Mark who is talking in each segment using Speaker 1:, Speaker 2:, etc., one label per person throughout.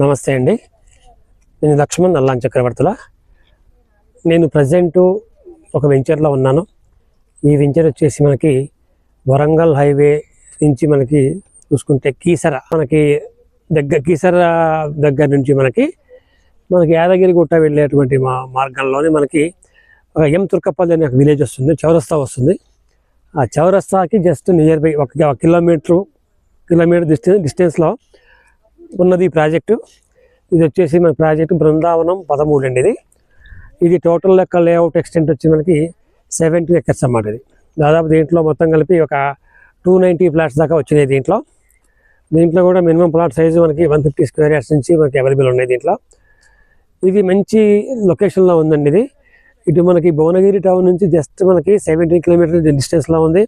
Speaker 1: నమస్తే అండి. నేను లక్ష్మణ్ నల్లాన్ చక్రవర్తుల. నేను ప్రజెంట్ ఒక వెంచర్లో ఉన్నాను. ఈ వెంచర్ వచ్చేసి మనకి వరంగల్ హైవే నుంచి మనకి చూసుకుంటే కీసర దగ్గర నుంచి మనకి యాదగిరిగుట్ట వెళ్ళేటువంటి మార్గంలోనే మనకి ఎం తుర్కపల్లి అనే ఒక విలేజ్ వస్తుంది, చౌరస్తా వస్తుంది. ఆ చౌరస్తాకి జస్ట్ నియర్ బై ఒక కిలోమీటర్ డిస్టెన్స్లో ఉన్నది ఈ ప్రాజెక్టు. ఇది వచ్చేసి మన ప్రాజెక్టు బృందావనం 13 అండి. ఇది టోటల్ లెక్క లేఅవుట్ ఎక్స్టెంట్ వచ్చి మనకి 17 acres అన్నమాట. ఇది దాదాపు దీంట్లో మొత్తం కలిపి ఒక 290 ఫ్లాట్స్ దాకా వచ్చినాయి. దీంట్లో కూడా మినిమం ప్లాట్ సైజు మనకి 150 square yards నుంచి మనకి అవైలబుల్ ఉన్నాయి. దీంట్లో ఇది మంచి లొకేషన్లో ఉందండి. ఇది ఇటు మనకి భువనగిరి టౌన్ నుంచి జస్ట్ మనకి 17 kilometers డిస్టెన్స్లో ఉంది.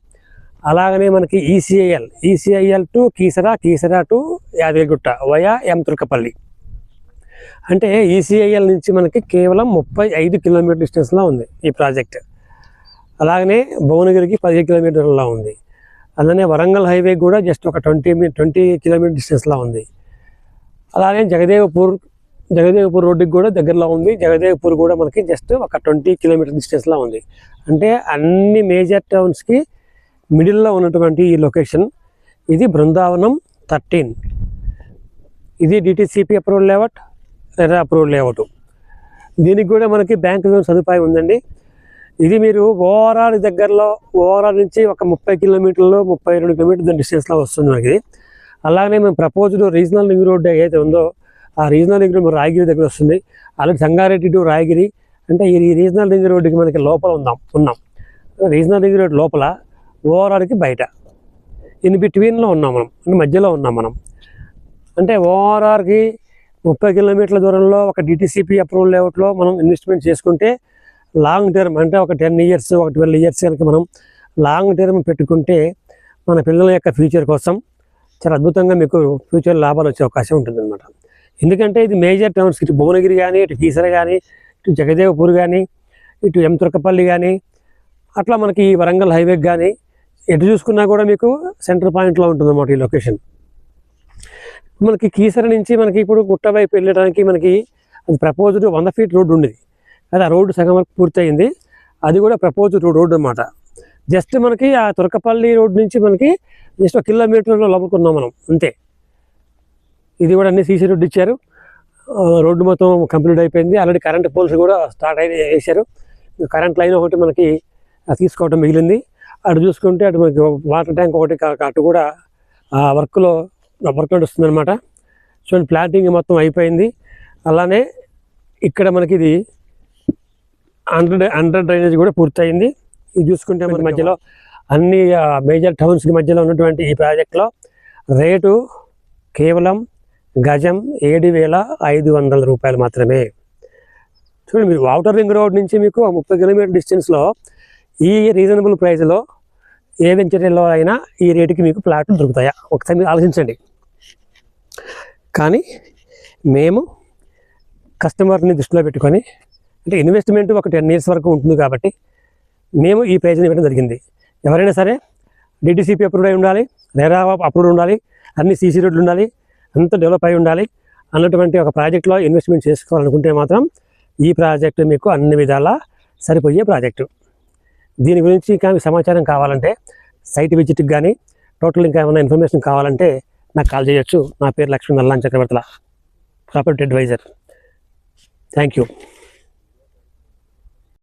Speaker 1: అలాగనే మనకి ECIL to Keesara to Yadagirigutta via M Turkapalli. అంటే ఈసీఐఎల్ నుంచి మనకి కేవలం 35 kilometers డిస్టెన్స్లో ఉంది ఈ ప్రాజెక్ట్. అలాగనే భువనగిరికి 15 kilometers ఉంది. అలానే వరంగల్ హైవే కూడా జస్ట్ ఒక 20 kilometers డిస్టెన్స్లో ఉంది. అలాగే జగదేవ్పూర్ రోడ్డుకి కూడా దగ్గరలో ఉంది. జగదేవ్పూర్ కూడా మనకి జస్ట్ ఒక 20 kilometers డిస్టెన్స్లో ఉంది. అంటే అన్ని మేజర్ టౌన్స్కి మిడిల్లో ఉన్నటువంటి ఈ లొకేషన్. ఇది బృందావనం 13. ఇది DTCP approval layout, RERA approval layout. దీనికి కూడా మనకి బ్యాంక్ లోన్ సదుపాయం ఉందండి. ఇది మీరు ఓవరాల్ నుంచి ఒక 30 kilometers 32 kilometers డిస్టెన్స్లో వస్తుంది మనకి. అలాగే మేము ప్రపోజ్డ్ రీజనల్ రింగ్ రోడ్ ఏదైతే ఉందో ఆ రీజనల్ రింగ్ రోడ్ రాయగిరి దగ్గర వస్తుంది. అలాగే సంగారెడ్డి టు రాయగిరి. అంటే ఈ రీజనల్ రింగ్ రోడ్డుకి మనకి లోపల ఉన్నాం. రీజనల్ రింగ్ రోడ్ లోపల, ఓవరాల్కి బయట, ఇన్ బిట్వీన్లో ఉన్నాం మనం, అంటే మధ్యలో ఉన్నాం మనం. అంటే ఓవరాల్కి 30 kilometers దూరంలో ఒక డిటిసిపి అప్రూవల్ లేఅవుట్లో మనం ఇన్వెస్ట్మెంట్ చేసుకుంటే లాంగ్ టర్మ్, అంటే ఒక 10 years ఒక 12 years కనుక మనం లాంగ్ టర్మ్ పెట్టుకుంటే మన పిల్లల యొక్క ఫ్యూచర్ కోసం చాలా అద్భుతంగా మీకు ఫ్యూచర్ లాభాలు వచ్చే అవకాశం ఉంటుందన్నమాట. ఎందుకంటే ఇది మేజర్ టౌన్స్, ఇటు భువనగిరి కానీ, ఇటు కీసర కానీ, ఇటు జగదేవ్పూర్ కానీ, ఇటు ఎం తుర్కపల్లి కానీ, అట్లా మనకి ఈ వరంగల్ హైవేకి కానీ ఎటు చూసుకున్నా కూడా మీకు సెంటర్ పాయింట్లో ఉంటుందన్నమాట ఈ లొకేషన్. మనకి కీసర నుంచి మనకి ఇప్పుడు గుట్ట వైపు వెళ్ళడానికి మనకి అది ప్రపోజ్డ్ 100 feet రోడ్డు ఉండేది. అది ఆ రోడ్డు సగం వరకు పూర్తయింది. అది కూడా ప్రపోజ్డ్ రోడ్డు అన్నమాట. జస్ట్ మనకి ఆ తుర్కపల్లి రోడ్డు నుంచి మనకి జస్ట్ 1 kilometer లోపలుకున్నాం మనం, అంతే. ఇది కూడా అన్ని సీసీ రోడ్డు ఇచ్చారు. రోడ్డు మొత్తం కంప్లీట్ అయిపోయింది. ఆల్రెడీ కరెంట్ పోల్స్ కూడా వేసారు. కరెంట్ లైన్ ఒకటి మనకి తీసుకోవడం మిగిలింది. అటు చూసుకుంటే అటు మనకి వాటర్ ట్యాంక్ ఒకటి అటు కూడా వర్క్ నడుస్తుంది అనమాట. చూడండి, ప్లాంటింగ్ మొత్తం అయిపోయింది. అలానే ఇక్కడ మనకి ఇది అండర్ డ్రైనేజ్ కూడా పూర్తయింది. ఇది చూసుకుంటే మన మధ్యలో అన్ని మేజర్ టౌన్స్కి మధ్యలో ఉన్నటువంటి ఈ ప్రాజెక్ట్లో రేటు కేవలం గజం 7,500 రూపాయలు మాత్రమే. చూడండి, మీరు ఔటర్ రింగ్ రోడ్ నుంచి మీకు 30 kilometers డిస్టెన్స్లో ఈ రీజనబుల్ ప్రైస్లో ఏ వెంచర్లో అయినా ఈ రేటుకి మీకు ప్లాట్లు దొరుకుతాయా? ఒకసారి మీరు ఆలోచించండి. కానీ మేము కస్టమర్ని దృష్టిలో పెట్టుకొని, అంటే ఇన్వెస్ట్మెంట్ ఒక 10 years వరకు ఉంటుంది కాబట్టి మేము ఈ ప్రైజ్ని ఇవ్వడం జరిగింది. ఎవరైనా సరే డిటిసిపి అప్రూవ్డ్ అయి ఉండాలి, రెరా అప్రూవ్డ్ ఉండాలి, అన్ని సీసీ రోడ్లు ఉండాలి, అంతా డెవలప్ అయి ఉండాలి అన్నటువంటి ఒక ప్రాజెక్ట్లో ఇన్వెస్ట్మెంట్ చేసుకోవాలనుకుంటే మాత్రం ఈ ప్రాజెక్టు మీకు అన్ని విధాలా సరిపోయే ప్రాజెక్టు. దీని గురించి ఇంకా సమాచారం కావాలంటే సైట్ విజిట్కి కానీ టోటల్ ఇంకా ఏమైనా ఇన్ఫర్మేషన్ కావాలంటే నాకు కాల్ చేయొచ్చు. నా పేరు Laxman Nallan Chakravarthula, property advisor. Thank you.